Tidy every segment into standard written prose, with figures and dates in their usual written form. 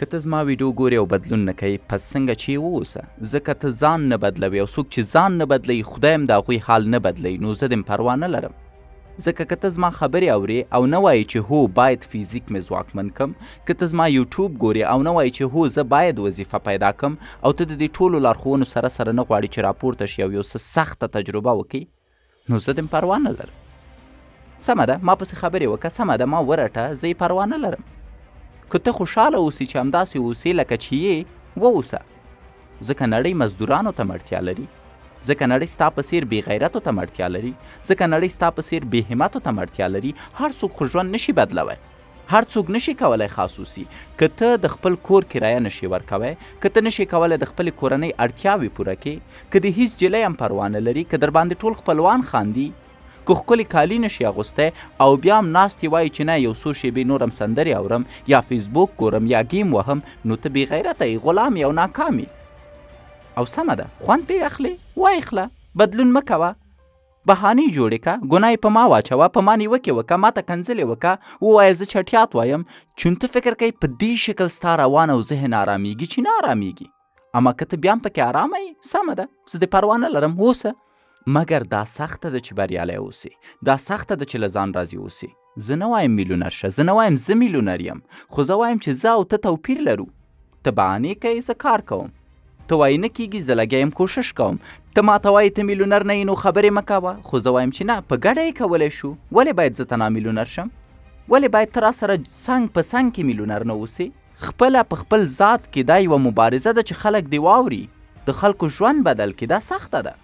که ته زما ویډیو ګورې او بدلون نه کوي پس څنګه چې واوسه ځکه ته ځان نه بدلوي او څوک چې ځان نه بدلوي خدای هم د هغوی حال نه بدلوي نو زه دې پروا نه لرم ځکه که ته زما خبرې اورې او نه وایې چې هو باید فیزیک مې ځواکمن کم که ته زما یوټیوب ګورې او نه وایې چې هو زه باید وظیفه پیدا کم او ته د دې ټولو لارښوونو سره سره نه غواړې چې راپورته شي او یو څه سخته تجربه وکړي نو زه دې پروا نه لرم سمه ده ما پسې خبرې وکړه سمه ده ما ورټه زه یې پروا نه لرم که ته خوشحاله اوسې چې همداسې اوسې لکه چې یې واوسه ځکه نړۍ مزدورانو ته اړتیا لري ځکه نړۍ ستا په څېر بې غیرتو ته اړتیا لري ځکه نړۍ ستا په څېر بې همتو ته اړتیا لري هر څوک خو ژوند نشي بدلوی هر څوک نشي کولی خاص اوسي که ته د خپل کور کرایه نشي ورکوی که ته نشي کولی د خپلې کورنۍ اړتیاوې پوره کړې که د هیڅ جلۍ هم پروا نه لري که در باندې ټول خپلوان خاندي که ښکلي کالي نشي اغوستی او بیا هم ناستې وایي چې نه یو څو شېبې نور هم سندرې اورم یا فیسبوک ګورم یا گیم وهم نو ته بې غیرته یې غلام یې او ناکام یې او سمه ده خوند پې اخلې وایخله بدلون مه کوه بهانې جوړې که ګناه یې په ما واچوه په ما نیوکې وکړه ما ته کنځلې وکړه ووایه زه چټیات وایم چون ته فکر کوي په دې شکل ستا روان او ذهن آرامیږي چې نه آرامیږي اما که ته بیا هم پکې ارامه یې سمه ده زه دې پروا نه لرم اوسه مګر دا سخته ده چې بریالی اوسې دا سخته ده چې له ځان راضي اوسې زه نه وایم میلیونر شه زه نه وایم زه میلیونر یم خو زه وایم چې زه او ته توپیر لرو ته بهانې کوې زه کار کوم ته وایي نه کېږي زه لګیا یم کوشش کوم ته ما ته وایي ته میلیونر نه یې نو خبرې مه کوه خو زه وایم چې نه په ګډه یې کولی شو ولې باید زه تنها میلیونر شم ولې باید ته راسره څنګ په څنګ کې میلیونر نه اوسې خپله په خپل ذات کې دا یوه مبارزه ده چې خلک دې واوري د خلکو ژوند بدل کړي دا سخته ده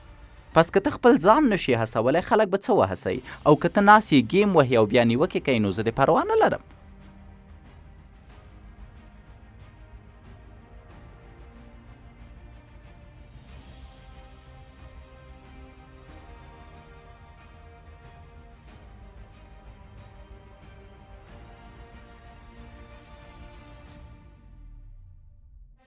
پس که ته خپل ځان نشي هڅولی خلک به څه وهڅوي او که ته ناست یې ګیم وهي او بیا نیوکې کوي نو زه دې پروا نه لرم